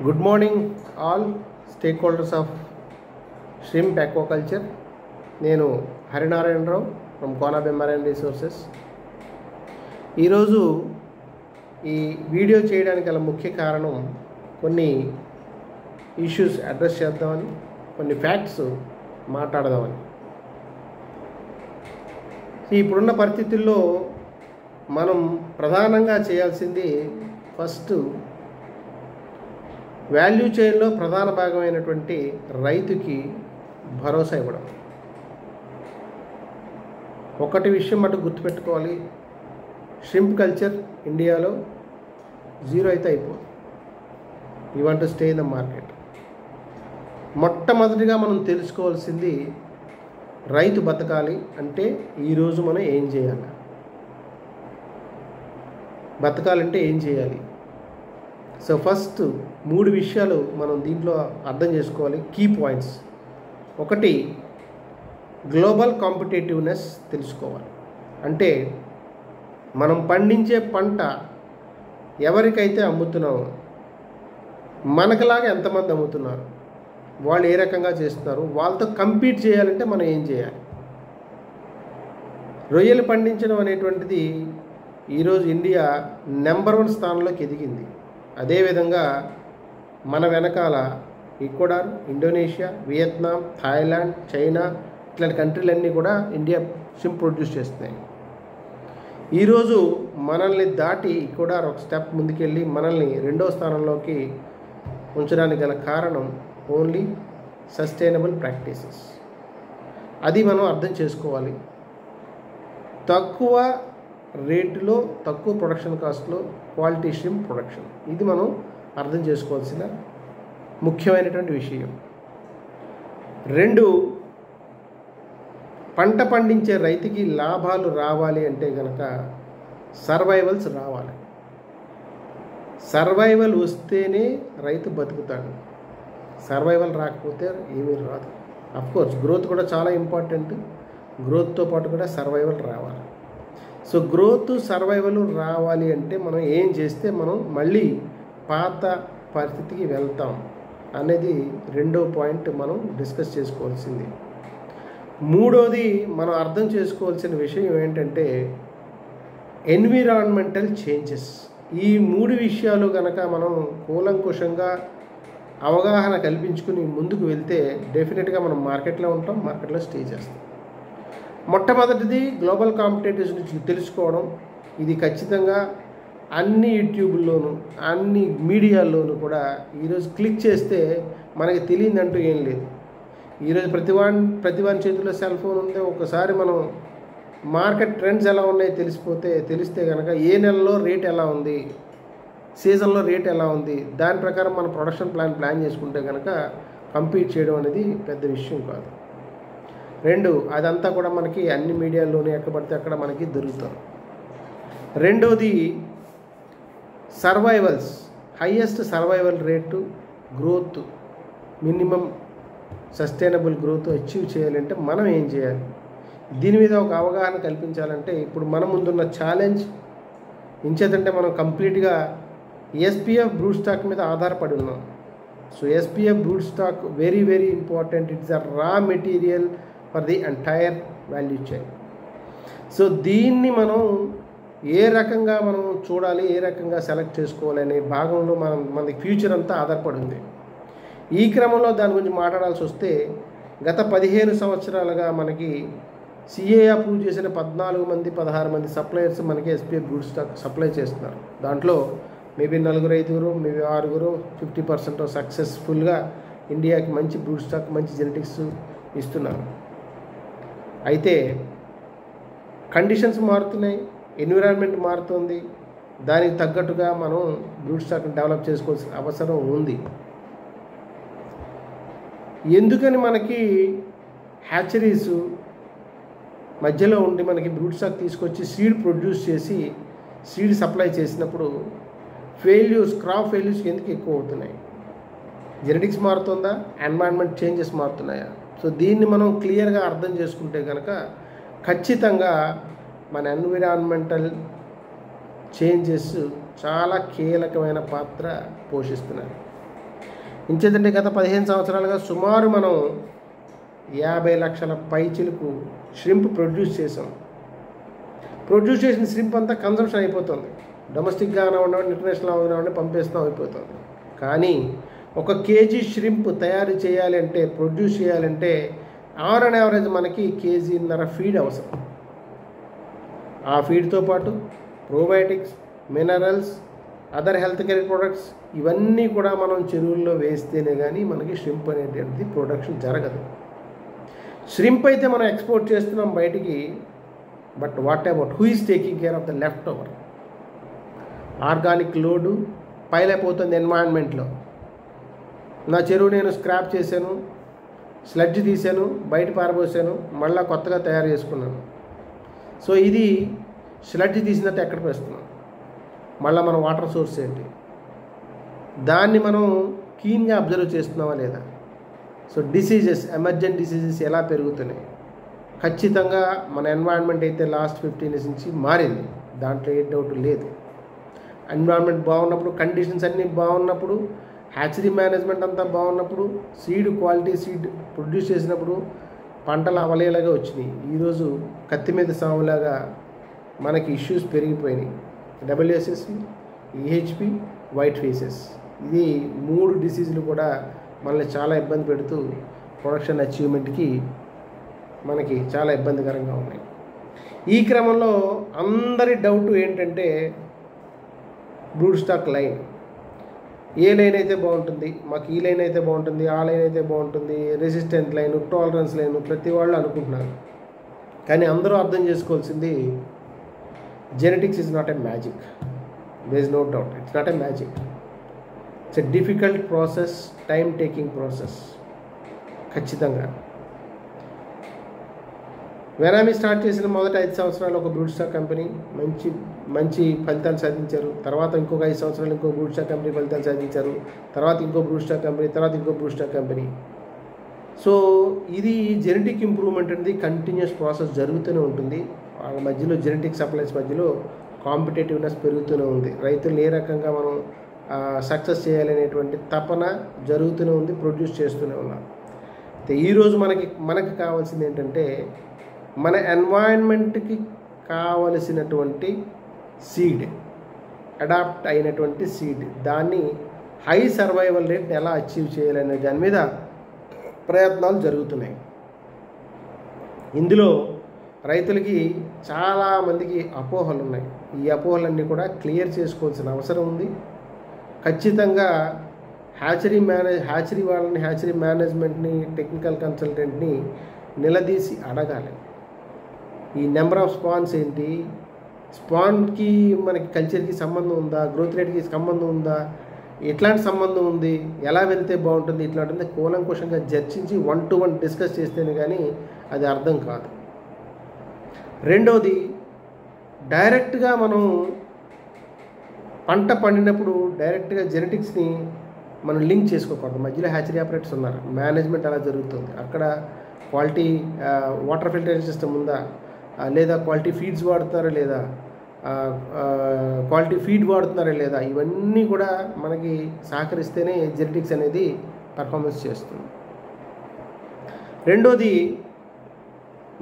Good morning, all stakeholders of shrimp aquaculture. నేను హరినారాయణరావు from కోనాబ్ marine resources. ఈరోజు ఈ video చేయడానికి గల ముఖ్య కారణం కొన్ని ఇష్యూస్ అడ్రస్ చేద్దామని, కొన్ని ఫ్యాక్ట్స్ మాట్లాడదామని. ఇప్పుడున్న పరిస్థితుల్లో మనం ప్రధానంగా చేయాల్సింది ఫస్ట్ వాల్యూ చైన్లో ప్రధాన భాగమైనటువంటి రైతుకి భరోసా ఇవ్వడం. ఒకటి విషయం మటు గుర్తుపెట్టుకోవాలి, షింప్ కల్చర్ ఇండియాలో జీరో అయితే అయిపోదు. You want to stay in the market. మొట్టమొదటిగా మనం తెలుసుకోవాల్సింది, రైతు బతకాలి అంటే ఈరోజు మనం ఏం చేయాలి, బతకాలంటే ఏం చేయాలి. సో ఫస్ట్ 3 విషయాలు మనం దీంట్లో అర్థం చేసుకోవాలి, కీ పాయింట్స్. ఒకటి, గ్లోబల్ కాంపిటేటివ్నెస్ తెలుసుకోవాలి. అంటే మనం పండించే పంట ఎవరికైతే అమ్ముతున్నామో, మనకులాగా ఎంతమంది అమ్ముతున్నారు, వాళ్ళు ఏ రకంగా చేస్తున్నారు, వాళ్ళతో కంపీట్ చేయాలంటే మనం ఏం చేయాలి. రొయ్యలు పండించడం అనేటువంటిది ఈరోజు ఇండియా నెంబర్ 1 స్థానంలోకి ఎదిగింది. అదేవిధంగా మన వెనకాల Ecuador, Indonesia, Vietnam, Thailand, China ఇట్లాంటి కంట్రీలన్నీ కూడా ఇండియా షింప్ ప్రొడ్యూస్ చేస్తున్నాయి. ఈరోజు మనల్ని దాటి ఈక్వెడార్ ఒక స్టెప్ ముందుకెళ్ళి మనల్ని 2వ స్థానంలోకి ఉంచడానికి గల కారణం ఓన్లీ సస్టైనబుల్ ప్రాక్టీసెస్. అది మనం అర్థం చేసుకోవాలి. తక్కువ రేటులో, తక్కువ ప్రొడక్షన్ కాస్ట్లో క్వాలిటీ షింప్ ప్రొడక్షన్, ఇది మనం అర్థం చేసుకోవాల్సిన ముఖ్యమైనటువంటి విషయం. 2, పంట పండించే రైతుకి లాభాలు రావాలి అంటే కనుక సర్వైవల్స్ రావాలి. సర్వైవల్ వస్తేనే రైతు బతుకుతాడు. సర్వైవల్ రాకపోతే ఏమీ రాదు. అఫ్కోర్స్ గ్రోత్ కూడా చాలా ఇంపార్టెంట్. గ్రోత్తో పాటు కూడా సర్వైవల్ రావాలి. సో గ్రోత్, సర్వైవల్ రావాలి అంటే మనం ఏం చేస్తే మనం మళ్ళీ పాత పరిస్థితికి వెళ్తాం అనేది 2వ పాయింట్ మనం డిస్కస్ చేసుకోవాల్సింది. 3వది మనం అర్థం చేసుకోవాల్సిన విషయం ఏంటంటే ఎన్విరాన్మెంటల్ చేంజెస్. ఈ 3 విషయాలు కనుక మనం కూలంకుషంగా అవగాహన కల్పించుకుని ముందుకు వెళ్తే డెఫినెట్గా మనం మార్కెట్లో ఉంటాం, మార్కెట్లో స్టే చేస్తాం. మొట్టమొదటిది గ్లోబల్ కాంపిటేటివ్స్ నుంచి తెలుసుకోవడం. ఇది ఖచ్చితంగా అన్ని యూట్యూబ్లోను, అన్ని మీడియాల్లోనూ కూడా ఈరోజు క్లిక్ చేస్తే మనకి తెలియదంటూ ఏం లేదు. ఈరోజు ప్రతివాని చేతిలో సెల్ ఫోన్ ఉంది. ఒకసారి మనం మార్కెట్ ట్రెండ్స్ ఎలా ఉన్నాయో తెలిస్తే కనుక ఏ నెలలో రేట్ ఎలా ఉంది, సీజన్లో రేట్ ఎలా ఉంది, దాని ప్రకారం మన ప్రొడక్షన్ ప్లాన్ చేసుకుంటే కనుక కంపీట్ చేయడం అనేది పెద్ద విషయం కాదు. 2, అదంతా కూడా మనకి అన్ని మీడియాల్లోనే ఎక్కడ పడితే అక్కడ మనకి దొరుకుతాం. 2వది survivals. Highest survival rate, growth, minimum sustainable growth achieve చేయాలంటే మనం ఏం చేయాలి, దీని మీద ఒక అవగాహన కల్పించాలంటే ఇప్పుడు మన ముందున్న ఛాలెంజ్ ఇంచేతంటే మనం కంప్లీట్గా ఎస్పీఎఫ్ బ్రూడ్ స్టాక్ మీద ఆధారపడి ఉన్నాం. So SPF brood stock very very important. It's a raw material for the entire value chain. So దీన్ని మనం ఏ రకంగా మనం చూడాలి, ఏ రకంగా సెలెక్ట్ చేసుకోవాలి అనే భాగంలో మనకి ఫ్యూచర్ అంతా ఆధారపడి ఉంది. ఈ క్రమంలో దాని గురించి మాట్లాడాల్సి వస్తే, గత 15 సంవత్సరాలుగా మనకి సిఏ అప్రూవ్ చేసిన 16 మంది సప్లయర్స్ మనకి ఎస్పీఎఫ్ బ్రూడ్ స్టాక్ సప్లై చేస్తున్నారు. దాంట్లో మేబీ 4-5, మేబీ 6 50% సక్సెస్ఫుల్గా ఇండియాకి మంచి బ్రూడ్ స్టాక్, మంచి జెనెటిక్స్ ఇస్తున్నారు. అయితే కండిషన్స్ మారుతున్నాయి, ఎన్విరాన్మెంట్ మారుతుంది. దానికి తగ్గట్టుగా మనం బ్రూడ్ స్టాక్ని డెవలప్ చేసుకోవాల్సిన అవసరం ఉంది. ఎందుకని మనకి హ్యాచరీస్ మధ్యలో ఉండి మనకి బ్రూడ్ స్టాక్ తీసుకొచ్చి సీడ్ ప్రొడ్యూస్ చేసి సీడ్ సప్లై చేసినప్పుడు క్రాప్ ఫెయిల్యూర్స్ ఎందుకు ఎక్కువ అవుతున్నాయి? జెనెటిక్స్ మారుతుందా, ఎన్వైరన్మెంట్ చేంజెస్ మారుతున్నాయా? సో దీన్ని మనం క్లియర్గా అర్థం చేసుకుంటే కనుక ఖచ్చితంగా మన ఎన్విరాన్మెంటల్ చేంజెస్ చాలా కీలకమైన పాత్ర పోషిస్తున్నాయి. ఇంచేతంటే గత 15 సంవత్సరాలుగా సుమారు మనం 50 లక్షల పైచిలకు ష్రింప్ ప్రొడ్యూస్ చేసాం. ప్రొడ్యూస్ చేసిన ష్రింప్ అంతా కన్సంప్షన్ అయిపోతుంది. డొమెస్టిక్గా ఉన్నవాడిని ఇంటర్నేషనల్ ఉన్నవాడిని పంపిస్తాం అయిపోతుంది. కానీ 1 కేజీ ష్రింప్ తయారు చేయాలి అంటే, ప్రొడ్యూస్ చేయాలంటే ఆన్ అండ్ యావరేజ్ మనకి 1.5 కేజీన్నర ఫీడ్ అవసరం. ఆ ఫీడ్తో పాటు probiotics, minerals, other health care products ఇవన్నీ కూడా మనం చెరువుల్లో వేస్తేనే కానీ మనకి ష్రింప్ అనేటువంటిది ప్రొడక్షన్ జరగదు. ష్రింప్ అయితే మనం ఎక్స్పోర్ట్ చేస్తున్నాం బయటికి. But what about who is taking care of the left over? Organic load పైలైపోతుంది ఎన్వైరన్మెంట్లో. నా చెరువు నేను స్క్రాప్ చేశాను, స్లడ్జ్ తీశాను, బయట పారబోసాను, మళ్ళీ కొత్తగా తయారు చేసుకున్నాను. సో ఇది స్లడ్జ్ తీసినట్టు ఎక్కడికి వేస్తున్నాం? మళ్ళీ మన వాటర్ సోర్స్ ఏంటి? దాన్ని మనం కీన్గా అబ్జర్వ్ చేస్తున్నామా లేదా? సో డిసీజెస్, ఎమర్జెంట్ డిసీజెస్ ఎలా పెరుగుతున్నాయి? ఖచ్చితంగా మన ఎన్వైరన్మెంట్ అయితే లాస్ట్ 15 years నుంచి మారింది, దాంట్లో ఏ డౌట్ లేదు. ఎన్వైరన్మెంట్ బాగున్నప్పుడు, కండిషన్స్ అన్నీ బాగున్నప్పుడు, హ్యాచరీ మేనేజ్మెంట్ అంతా బాగున్నప్పుడు, సీడ్ క్వాలిటీ సీడ్ ప్రొడ్యూస్ చేసినప్పుడు పంటలు అవలేలాగా వచ్చినాయి. ఈరోజు కత్తి మీద సాములాగా మనకి ఇష్యూస్ పెరిగిపోయినాయి. WSSP, EHP, వైట్ ఫేసెస్, ఇది 3 డిసీజులు కూడా మనల్ని చాలా ఇబ్బంది పెడుతూ ప్రొడక్షన్ అచీవ్మెంట్కి మనకి చాలా ఇబ్బందికరంగా ఉన్నాయి. ఈ క్రమంలో అందరి డౌట్ ఏంటంటే బ్రూడ్ స్టాక్ లైన్. ఏ లైన్ అయితే బాగుంటుంది? మాకు ఈ లైన్ అయితే బాగుంటుంది, ఆ లైన్ అయితే బాగుంటుంది, రెసిస్టెంట్ లైన్, టాలరెన్స్ లైన్ ప్రతి వాళ్ళు అనుకుంటున్నారు. కానీ అందరూ అర్థం చేసుకోవాల్సింది, genetics is not a magic. There is no doubt, it's not a magic. It's a difficult process, time taking process. ఖచ్చితంగా వెనామీ స్టార్ట్ చేసిన మొదటి 5 సంవత్సరాలు ఒక బ్రూడ్ స్టాక్ కంపెనీ మంచి ఫలితాలు సాధించారు. తర్వాత ఇంకొక 5 సంవత్సరాలు ఇంకో బ్రూడ్ స్టాక్ కంపెనీ ఫలితాలు సాధించారు. తర్వాత ఇంకో బ్రూడ్ స్టాక్ కంపెనీ, తర్వాత ఇంకో బ్రూడ్ స్టాక్ కంపెనీ. సో ఇది జెనెటిక్ ఇంప్రూవ్మెంట్ అనేది కంటిన్యూస్ ప్రాసెస్ జరుగుతూనే ఉంటుంది. వాళ్ళ మధ్యలో జెనెటిక్ సప్లైస్ మధ్యలో కాంపిటేటివ్నెస్ పెరుగుతూనే ఉంది. రైతులను ఏ రకంగా మనం సక్సెస్ చేయాలనేటువంటి తపన జరుగుతూనే ఉంది, ప్రొడ్యూస్ చేస్తూనే ఉన్నాం. ఈరోజు మనకి కావాల్సింది ఏంటంటే, మన ఎన్వైరన్మెంట్కి కావలసినటువంటి సీడ్, అడాప్ట్ అయినటువంటి సీడ్, దాన్ని హై సర్వైవల్ రేట్ని ఎలా అచీవ్ చేయాలనే దాని మీద ప్రయత్నాలు జరుగుతున్నాయి. ఇందులో రైతులకి చాలామందికి అపోహలు ఉన్నాయి. ఈ అపోహలన్నీ కూడా క్లియర్ చేసుకోవాల్సిన అవసరం ఉంది. ఖచ్చితంగా హ్యాచరీ వాళ్ళని, హ్యాచరీ మేనేజ్మెంట్ని, టెక్నికల్ కన్సల్టెంట్ని నిలదీసి అడగాలి. ఈ నెంబర్ ఆఫ్ స్పాన్స్ ఏంటి, స్పాన్కి మనకి కల్చర్కి సంబంధం ఉందా, గ్రోత్ రేట్కి సంబంధం ఉందా, ఎట్లాంటి సంబంధం ఉంది, ఎలా వెళ్తే బాగుంటుంది, ఇట్లాంటిది కూలంకుషంగా చర్చించి 1-to-1 డిస్కస్ చేస్తేనే కానీ అది అర్థం కాదు. రెండోది, డైరెక్ట్గా మనం పంట పండినప్పుడు డైరెక్ట్గా జెనెటిక్స్ని మనం లింక్ చేసుకోకూడదు. మధ్యలో హ్యాచరీ ఆపరేటర్స్ ఉన్నారు, మేనేజ్మెంట్ అలా జరుగుతుంది. అక్కడ క్వాలిటీ వాటర్ ఫిల్టరేషన్ సిస్టమ్ ఉందా, లేదా క్వాలిటీ ఫీడ్స్ వాడుతున్నారా లేదా, క్వాలిటీ ఫీడ్ వాడుతున్నారా లేదా, ఇవన్నీ కూడా మనకి సహకరిస్తేనే జెనెటిక్స్ అనేది పర్ఫార్మెన్స్ చేస్తుంది. రెండోది,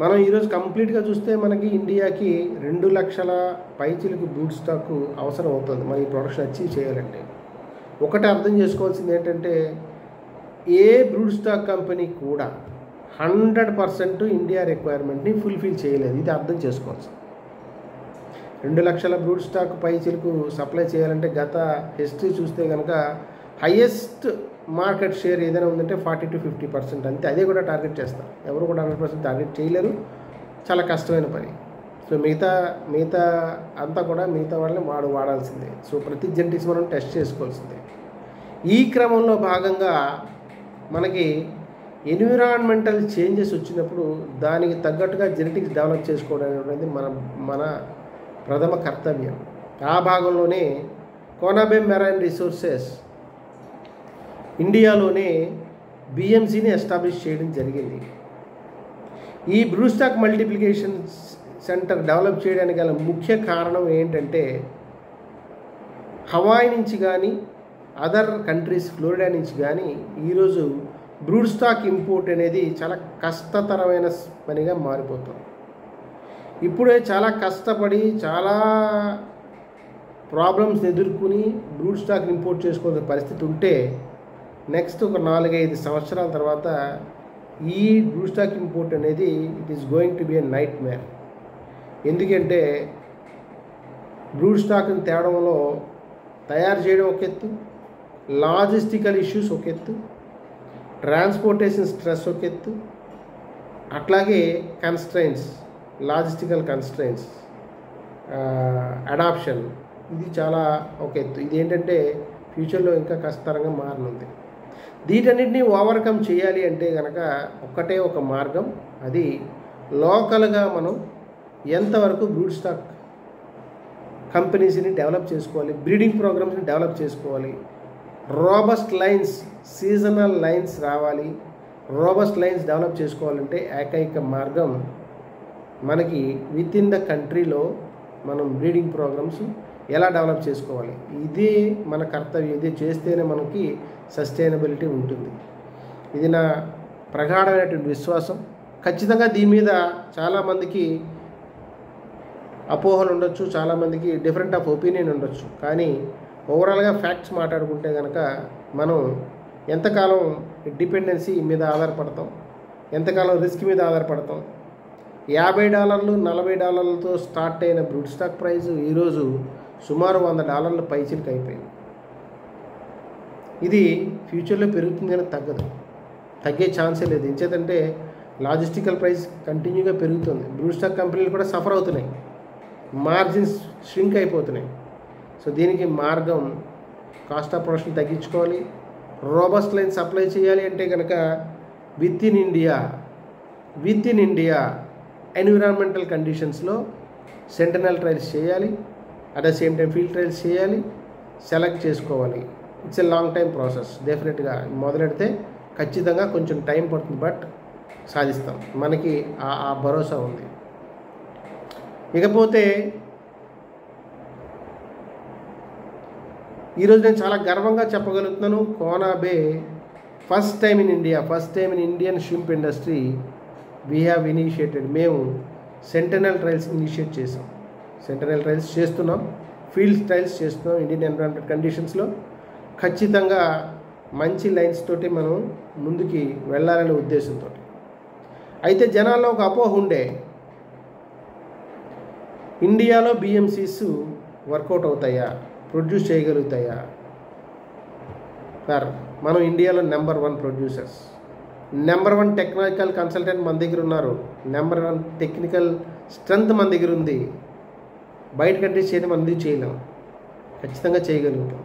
మనం ఈరోజు కంప్లీట్గా చూస్తే మనకి ఇండియాకి 2 లక్షల పైచిలకు బ్రూడ్ స్టాక్ అవసరం అవుతుంది మన ఈ ప్రొడక్షన్ అచీవ్ చేయాలంటే. ఒకటి అర్థం చేసుకోవాల్సింది ఏంటంటే, ఏ బ్రూడ్ స్టాక్ కంపెనీ కూడా 100% ఇండియా రిక్వైర్మెంట్ని ఫుల్ఫిల్ చేయలేదు. ఇది అర్థం చేసుకోవచ్చు. 2 లక్షల బ్రూడ్ స్టాక్ పైచిలకు సప్లై చేయాలంటే గత హిస్టరీ చూస్తే కనుక హైయెస్ట్ మార్కెట్ షేర్ ఏదైనా ఉందంటే 40 to 50% అంతే. అదే కూడా టార్గెట్ చేస్తారు. ఎవరు కూడా 100% టార్గెట్ చేయలేరు, చాలా కష్టమైన పని. సో మిగతా అంతా కూడా మిగతా వాళ్ళని వాడాల్సిందే. సో ప్రతి జెనెటిక్స్ మనం టెస్ట్ చేసుకోవాల్సిందే. ఈ క్రమంలో భాగంగా మనకి ఎన్విరాన్మెంటల్ చేంజెస్ వచ్చినప్పుడు దానికి తగ్గట్టుగా జెనెటిక్స్ డెవలప్ చేసుకోవడం అనేది మన ప్రథమ కర్తవ్యం. ఆ భాగంలోనే కోనాబే మెరైన్ రిసోర్సెస్ ఇండియాలోనే BMCని ఎస్టాబ్లిష్ చేయడం జరిగింది. ఈ brood stock multiplication centre develop చేయడానికి గల ముఖ్య కారణం ఏంటంటే, హవాయి నుంచి కానీ అదర్ కంట్రీస్ ఫ్లోరిడా నుంచి కానీ ఈరోజు బ్రూడ్ స్టాక్ ఇంపోర్ట్ అనేది చాలా కష్టతరమైన పనిగా మారిపోతుంది. ఇప్పుడే చాలా కష్టపడి చాలా ప్రాబ్లమ్స్ ఎదుర్కొని బ్రూడ్ స్టాక్ ఇంపోర్ట్ చేసుకోవాల్సిన పరిస్థితి ఉంటే నెక్స్ట్ ఒక 4-5 సంవత్సరాల తర్వాత ఈ బ్రూడ్ స్టాక్ ఇంపోర్ట్ అనేది it is going to be a nightmare. ఎందుకంటే బ్రూడ్ స్టాక్ని తేవడంలో తయారు చేయడం ఒక ఎత్తు, లాజిస్టికల్ ఇష్యూస్ ఒక ఎత్తు, ట్రాన్స్పోర్టేషన్ స్ట్రెస్ ఒక ఎత్తు, అట్లాగే కన్స్ట్రైన్స్, లాజిస్టికల్ కన్స్ట్రైన్స్, అడాప్షన్, ఇది చాలా ఒక ఎత్తు. ఇది ఏంటంటే ఫ్యూచర్లో ఇంకా కష్టతరంగా మారనుంది. వీటన్నిటిని ఓవర్కమ్ చేయాలి అంటే కనుక ఒక్కటే ఒక మార్గం, అది లోకల్గా మనం ఎంతవరకు బ్రూడ్ స్టాక్ కంపెనీస్ని డెవలప్ చేసుకోవాలి, బ్రీడింగ్ ప్రోగ్రామ్స్ని డెవలప్ చేసుకోవాలి, రోబస్ట్ లైన్స్, సీజనల్ లైన్స్ రావాలి. రోబస్ట్ లైన్స్ డెవలప్ చేసుకోవాలంటే ఏకైక మార్గం మనకి విత్ ఇన్ ద కంట్రీలో మనం బ్రీడింగ్ ప్రోగ్రామ్స్ ఎలా డెవలప్ చేసుకోవాలి, ఇదే మన కర్తవ్యం. ఇది చేస్తేనే మనకి సస్టైనబిలిటీ ఉంటుంది. ఇది నా ప్రగాఢమైనటువంటి విశ్వాసం. ఖచ్చితంగా దీని మీద చాలామందికి అపోహలు ఉండొచ్చు, చాలామందికి డిఫరెంట్ ఆఫ్ ఒపీనియన్ ఉండొచ్చు. కానీ ఓవరాల్గా ఫ్యాక్ట్స్ మాట్లాడుకుంటే కనుక మనం ఎంతకాలం డిపెండెన్సీ మీద ఆధారపడతాం, ఎంతకాలం రిస్క్ మీద ఆధారపడతాం. $50, $40తో స్టార్ట్ అయిన బ్రూడ్ స్టాక్ ప్రైస్ ఈరోజు సుమారు $100 పైచిలకు అయిపోయింది. ఇది ఫ్యూచర్లో పెరుగుతుంది కానీ తగ్గదు, తగ్గే ఛాన్సే లేదు. ఎంచేతంటే లాజిస్టికల్ ప్రైస్ కంటిన్యూగా పెరుగుతుంది, బ్రూడ్ స్టాక్ కంపెనీలు కూడా సఫర్ అవుతున్నాయి, మార్జిన్స్ ష్రింక్ అయిపోతున్నాయి. సో దీనికి మార్గం కాస్ట్ ఆఫ్ ప్రొడక్షన్ తగ్గించుకోవాలి, రోబస్ట్ లైన్ సప్లై చేయాలి. అంటే కనుక విత్ ఇన్ ఇండియా ఎన్విరాన్మెంటల్ కండిషన్స్లో సెంటినల్ ట్రయల్స్ చేయాలి, at the same time field trials చేయాలి, సెలెక్ట్ చేసుకోవాలి. It's a long time process. డెఫినెట్గా మొదలెడితే ఖచ్చితంగా కొంచెం టైం పడుతుంది, బట్ సాధిస్తాం, మనకి ఆ భరోసా ఉంది. ఇకపోతే ఈరోజు నేను చాలా గర్వంగా చెప్పగలుగుతున్నాను, Kona Bay first time in Indian shrimp industry we have initiated. మేము సెంటినల్ ట్రయల్స్ ఇనిషియేట్ చేసాం, సెంటినల్ ట్రయల్స్ చేస్తున్నాం, ఫీల్డ్ ట్రయల్స్ చేస్తున్నాం. ఇండియన్ ఎన్విరాన్మెంట్ కండిషన్స్లో ఖచ్చితంగా మంచి లైన్స్ తోటి మనం ముందుకి వెళ్ళాలనే ఉద్దేశంతో. అయితే జనాల్లో ఒక అపోహ ఉండే, ఇండియాలో బిఎంసీస్ వర్కౌట్ అవుతాయా, ప్రొడ్యూస్ చేయగలుగుతాయా? సార్, మనం ఇండియాలో number 1 producers, number 1 technical consultant మన దగ్గర ఉన్నారు, నెంబర్ 1 టెక్నికల్ స్ట్రెంత్ మన దగ్గర ఉంది. బయట కంట్రీస్ చేయడం మనం చేయలేం, ఖచ్చితంగా చేయగలుగుతాం.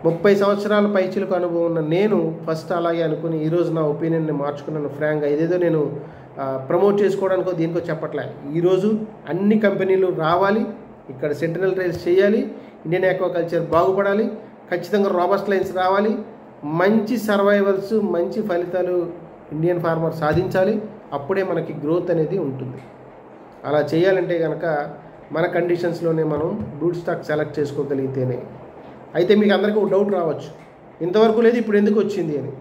30 సంవత్సరాల పైచిలకు అనుభవం ఉన్న నేను ఫస్ట్ అలాగే అనుకుని ఈరోజు నా ఒపీనియన్ని మార్చుకున్నాను. ఫ్రాంక్గా ఇదేదో నేను ప్రమోట్ చేసుకోవడానికో దీనికో చెప్పట్లే. ఈరోజు అన్ని కంపెనీలు రావాలి, ఇక్కడ సెంటినల్ ట్రయల్స్ చేయాలి, ఇండియన్ ఆక్వాకల్చర్ బాగుపడాలి, ఖచ్చితంగా రోబస్ట్ లైన్స్ రావాలి, మంచి సర్వైవల్స్, మంచి ఫలితాలు ఇండియన్ ఫార్మర్ సాధించాలి. అప్పుడే మనకి గ్రోత్ అనేది ఉంటుంది. అలా చేయాలంటే కనుక మన కండిషన్స్లోనే మనం బ్రూడ్ స్టాక్ సెలెక్ట్ చేసుకోగలిగితేనే. అయితే మీకు అందరికీ ఒక డౌట్ రావచ్చు, ఇంతవరకు లేదు ఇప్పుడు ఎందుకు వచ్చింది అని.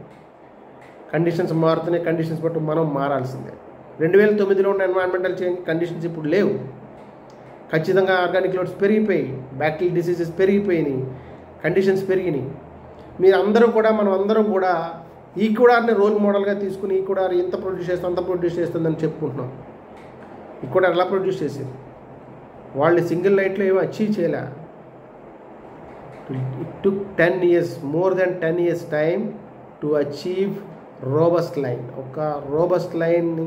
కండిషన్స్ మారుతున్నాయి, కండిషన్స్ బట్టి మనం మారాల్సిందే. 2009లో ఉన్న ఎన్వైరన్మెంటల్ చేంజ్ కండిషన్స్ ఇప్పుడు లేవు. ఖచ్చితంగా ఆర్గానిక్ లోడ్స్ పెరిగిపోయి, బ్యాక్టీరియల్ డిసీజెస్ పెరిగిపోయినాయి, కండిషన్స్ పెరిగినాయి. మీరు అందరూ కూడా, మనం అందరం కూడా ఈక్వడార్ని రోల్ మోడల్గా తీసుకుని ఈక్వడార్ ఎంత ప్రొడ్యూస్ చేస్తుంది అంత ప్రొడ్యూస్ చేస్తుందని చెప్పుకుంటున్నాం. ఈక్వడార్ ఎలా ప్రొడ్యూస్ చేసింది? వాళ్ళు సింగిల్ నైట్లో ఏమో అచీవ్ చేయలే. It took 10 years, more than 10 years time to achieve robust line. ఒక రోబస్ట్ లైన్ని,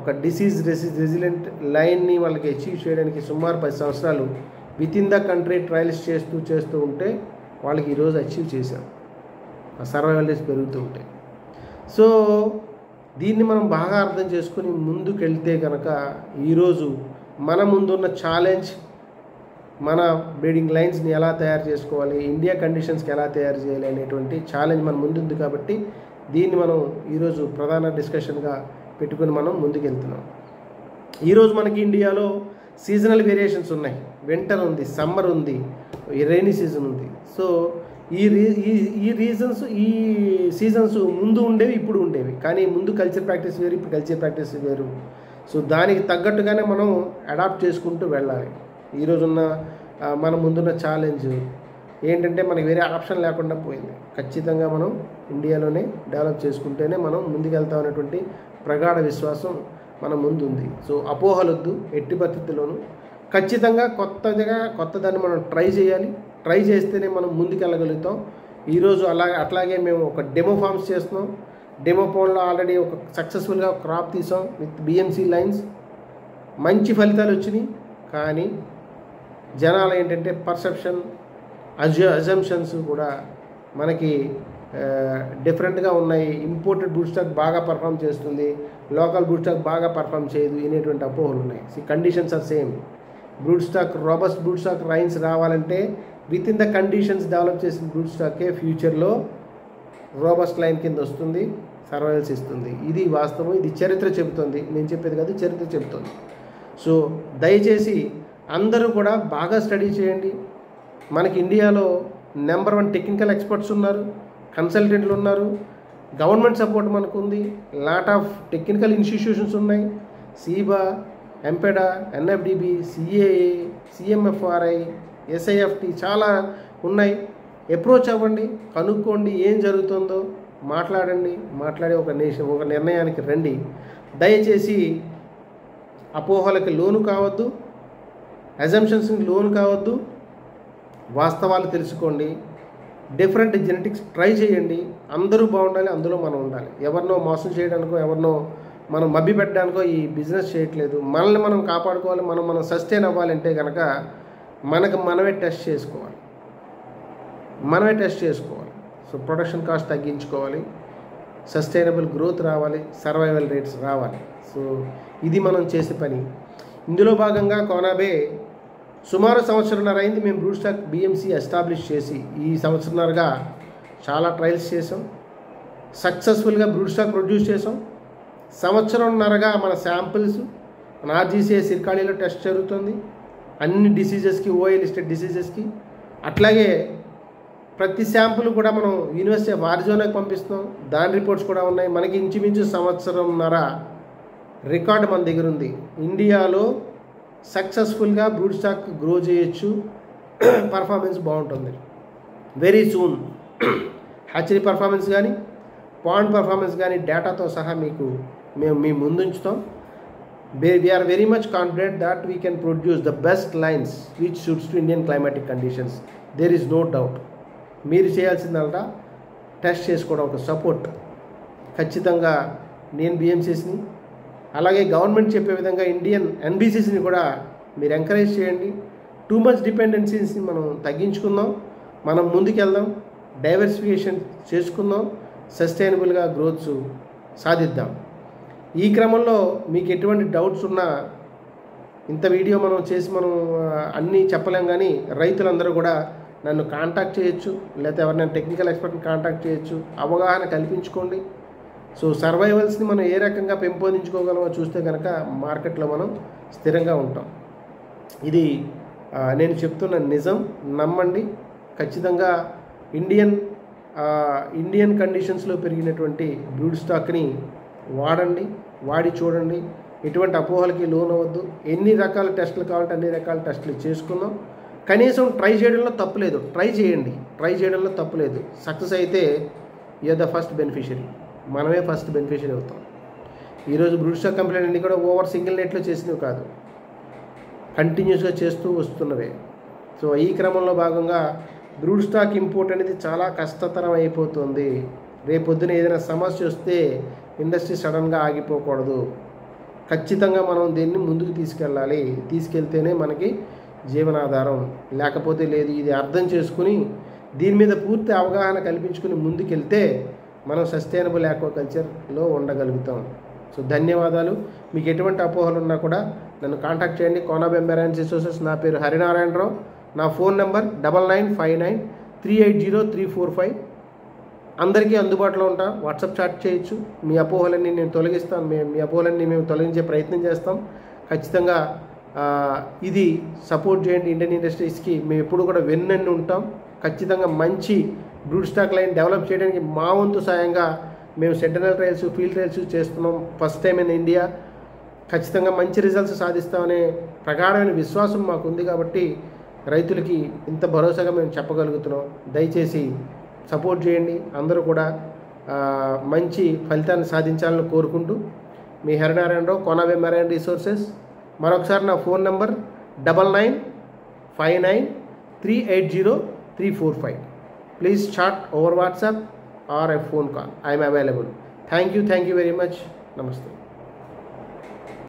ఒక డిసీజ్ రెసిలెంట్ లైన్ని వాళ్ళకి అచీవ్ చేయడానికి సుమారు 10 సంవత్సరాలు with in the country trials చేస్తూ ఉంటే వాళ్ళకి ఈరోజు అచీవ్ చేశారు. ఆ సర్వైవల్ రేట్స్ పెరుగుతూ ఉంటాయి. సో దీన్ని మనం బాగా అర్థం చేసుకుని ముందుకెళ్తే కనుక ఈరోజు మన ముందున్న ఛాలెంజ్, మన బ్రీడింగ్ లైన్స్ని ఎలా తయారు చేసుకోవాలి, ఇండియా కండిషన్స్కి ఎలా తయారు చేయాలి అనేటువంటి ఛాలెంజ్ మన ముందుంది. కాబట్టి దీన్ని మనం ఈరోజు ప్రధాన డిస్కషన్గా పెట్టుకుని మనం ముందుకెళ్తున్నాం. ఈరోజు మనకి ఇండియాలో సీజనల్ వేరియేషన్స్ ఉన్నాయి. వింటర్ ఉంది, సమ్మర్ ఉంది, రైనీ సీజన్ ఉంది. సో ఈ సీజన్స్ ముందు ఉండేవి, ఇప్పుడు ఉండేవి. కానీ ముందు కల్చర్ ప్రాక్టీస్ వేరు, ఇప్పుడు కల్చర్ ప్రాక్టీస్ వేరు. సో దానికి తగ్గట్టుగానే మనం అడాప్ట్ చేసుకుంటూ వెళ్ళాలి. ఈరోజున్న మన ముందున్న ఛాలెంజ్ ఏంటంటే మనకి వేరే ఆప్షన్ లేకుండా పోయింది. ఖచ్చితంగా మనం ఇండియాలోనే డెవలప్ చేసుకుంటేనే మనం ముందుకెళ్తాం అనేటువంటి ప్రగాఢ విశ్వాసం మన ముందు ఉంది. సో అపోహలొద్దు ఎట్టి పరిస్థితుల్లోనూ. ఖచ్చితంగా కొత్తదాన్ని మనం ట్రై చేయాలి. ట్రై చేస్తేనే మనం ముందుకెళ్ళగలుగుతాం. ఈరోజు అట్లాగే మేము ఒక డెమో ఫార్మ్స్ చేస్తున్నాం. డెమో ఫామ్లో ఆల్రెడీ ఒక సక్సెస్ఫుల్గా క్రాప్ తీసాం విత్ BMC లైన్స్. మంచి ఫలితాలు వచ్చినాయి. కానీ జనాలు ఏంటంటే పర్సెప్షన్, అజంప్షన్స్ కూడా మనకి డిఫరెంట్గా ఉన్నాయి. ఇంపోర్టెడ్ బూట్ స్టాక్ బాగా పర్ఫామ్ చేస్తుంది, లోకల్ బూట్ స్టాక్ బాగా పర్ఫామ్ చేయదు అనేటువంటి అపోహలు ఉన్నాయి. Conditions are same. Robust brood stock strains రావాలంటే within the conditions develop చేసిన బూట్ స్టాకే ఫ్యూచర్లో రోబస్ట్ లైన్ కింద వస్తుంది, సర్వైవల్స్ ఇస్తుంది. ఇది వాస్తవం. ఇది చరిత్ర చెబుతుంది, నేను చెప్పేది కాదు, చరిత్ర చెబుతుంది. సో దయచేసి అందరూ కూడా బాగా స్టడీ చేయండి. మనకి ఇండియాలో నెంబర్ 1 టెక్నికల్ ఎక్స్పర్ట్స్ ఉన్నారు, కన్సల్టెంట్లు ఉన్నారు, గవర్నమెంట్ సపోర్ట్ మనకు ఉంది, లాట్ ఆఫ్ టెక్నికల్ ఇన్స్టిట్యూషన్స్ ఉన్నాయి. Ziba, ఎంపెడా, NFDB, CAA, CMFRI, SIFT చాలా ఉన్నాయి. అప్రోచ్ అవ్వండి, కనుక్కోండి ఏం జరుగుతుందో, మాట్లాడి ఒక నిర్ణయానికి రండి. దయచేసి అపోహలకి లోను కావద్దు, అజంప్షన్స్కి లోను కావద్దు. వాస్తవాలు తెలుసుకోండి. డిఫరెంట్ జెనెటిక్స్ ట్రై చేయండి. అందరూ బాగుండాలి, అందులో మనం ఉండాలి. ఎవరినో మోసం చేయడానికో, ఎవరినో మనం మభ్య పెట్టడానికో ఈ బిజినెస్ చేయట్లేదు. మనల్ని మనం కాపాడుకోవాలి. మనం సస్టైన్ అవ్వాలంటే కనుక మనమే టెస్ట్ చేసుకోవాలి. సో ప్రొడక్షన్ కాస్ట్ తగ్గించుకోవాలి, సస్టైనబుల్ గ్రోత్ రావాలి, సర్వైవల్ రేట్స్ రావాలి. సో ఇది మనం చేసే పని. ఇందులో భాగంగా కోనాబే సుమారు సంవత్సరంన్నర అయింది మేము బ్రూడ్ స్టాక్ BMC ఎస్టాబ్లిష్ చేసి. ఈ సంవత్సరంన్నరగా చాలా ట్రయల్స్ చేసాం, సక్సెస్ఫుల్గా బ్రూడ్ స్టాక్ ప్రొడ్యూస్ చేసాం. సంవత్సరంన్నరగా మన శాంపిల్స్ మన RGCA సిర్కాళీలో టెస్ట్ జరుగుతుంది, అన్ని డిసీజెస్కి, OA లిస్టెడ్ డిసీజెస్కి. అట్లాగే ప్రతి శాంపుల్ కూడా మనం యూనివర్సిటీ ఆఫ్ ఆరిజోనాకి పంపిస్తున్నాం, దాని రిపోర్ట్స్ కూడా ఉన్నాయి. మనకి ఇంచుమించు సంవత్సరంన్నర రికార్డు మన దగ్గర ఉంది. ఇండియాలో సక్సెస్ఫుల్గా బ్రూడ్ స్టాక్ గ్రో చేయొచ్చు, పర్ఫార్మెన్స్ బాగుంటుంది. వెరీ సూన్ హ్యాచరీ పర్ఫార్మెన్స్ కానీ, పాండ్ పర్ఫార్మెన్స్ కానీ డేటాతో సహా మేము మీ ముందుంచుతాం. we are very much confident that we can produce the best lines which suits to Indian climatic conditions. There is no doubt. మీరు చేయాల్సిందంతా test చేసుకోవడం, ఒక సపోర్ట్. ఖచ్చితంగా నేను BMCSని, అలాగే గవర్నమెంట్ చెప్పే విధంగా ఇండియన్ NBCSని కూడా మీరు ఎంకరేజ్ చేయండి. టూ మచ్ డిపెండెన్సీస్ని మనం తగ్గించుకుందాం, మనం ముందుకెళ్దాం, డైవర్సిఫికేషన్ చేసుకుందాం, సస్టైనబుల్గా గ్రోత్స్ సాధిద్దాం. ఈ క్రమంలో మీకు ఎటువంటి డౌట్స్ ఉన్నా, ఇంత వీడియో మనం చేసి అన్నీ చెప్పలేం, కానీ రైతులందరూ కూడా నన్ను కాంటాక్ట్ చేయొచ్చు, లేకపోతే ఎవరైనా టెక్నికల్ ఎక్స్పర్ట్ని కాంటాక్ట్ చేయొచ్చు. అవగాహన కల్పించుకోండి. సో సర్వైవల్స్ని మనం ఏ రకంగా పెంపొందించుకోగలమో చూస్తే కనుక మార్కెట్లో మనం స్థిరంగా ఉంటాం. ఇది నేను చెప్తున్న నిజం, నమ్మండి. ఖచ్చితంగా ఇండియన్ కండిషన్స్లో పెరిగినటువంటి బ్రూడ్ స్టాక్ని వాడి చూడండి. ఎటువంటి అపోహలకి లోన్ అవ్వద్దు. ఎన్ని రకాల టెస్టులు కావాలంటే అన్ని రకాల టెస్టులు చేసుకుందాం. కనీసం ట్రై చేయడంలో తప్పులేదు, ట్రై చేయడంలో తప్పులేదు. సక్సెస్ అయితే యూఆర్ ద ఫస్ట్ బెనిఫిషియరీ, మనమే ఫస్ట్ బెనిఫిషియరీ అవుతాం. ఈరోజు బ్రూడ్ స్టాక్ కంపెనీ అన్నీ కూడా ఓవర్ సింగిల్ నెట్లో చేసినవి కాదు, కంటిన్యూస్గా చేస్తూ వస్తున్నవే. సో ఈ క్రమంలో భాగంగా బ్రూడ్ స్టాక్ ఇంపోర్ట్ అనేది చాలా కష్టతరం అయిపోతుంది. రేపొద్దున ఏదైనా సమస్య వస్తే ఇండస్ట్రీ సడన్గా ఆగిపోకూడదు. ఖచ్చితంగా మనం దీన్ని ముందుకు తీసుకెళ్తేనే మనకి జీవనాధారం, లేకపోతే లేదు. ఇది అర్థం చేసుకుని దీని మీద పూర్తి అవగాహన కల్పించుకుని ముందుకెళ్తే మనం సస్టైనబుల్ ఆక్వాకల్చర్లో ఉండగలుగుతాం. సో ధన్యవాదాలు. మీకు ఎటువంటి అపోహలు ఉన్నా కూడా నన్ను కాంటాక్ట్ చేయండి. కోనాబే మెరైన్స్ రిసోర్సెస్. నా పేరు హరినారాయణరావు. నా ఫోన్ నెంబర్ 9959380345. అందరికీ అందుబాటులో ఉంటా. వాట్సాప్ చాట్ చేయొచ్చు. మీ అపోహలన్నీ నేను తొలగిస్తాను. మీ అపోహలన్నీ మేము తొలగించే ప్రయత్నం చేస్తాం. ఖచ్చితంగా ఇది సపోర్ట్ చేయండి ఇండియన్ ఇండస్ట్రీస్కి. మేము ఎప్పుడు కూడా వెన్నండి ఉంటాం. ఖచ్చితంగా మంచి బ్రూడ్ స్టాక్ లైన్ డెవలప్ చేయడానికి మా వంతు సాయంగా మేము సెంటినల్ ట్రయల్స్, ఫీల్డ్ ట్రయల్స్ చేస్తున్నాం. First time in India. ఖచ్చితంగా మంచి రిజల్ట్స్ సాధిస్తామనే ప్రగాఢమైన విశ్వాసం మాకుంది. కాబట్టి రైతులకి ఇంత భరోసాగా మేము చెప్పగలుగుతున్నాం. దయచేసి సపోర్ట్ చేయండి. అందరూ కూడా మంచి ఫలితాన్ని సాధించాలని కోరుకుంటూ మీ హరినారాయణరావు, కోనావే మెరైన్ రిసోర్సెస్. మరొకసారి నా phone number 9959380345. Please chat over WhatsApp or a phone call. I am available. Thank you very much. Namaste.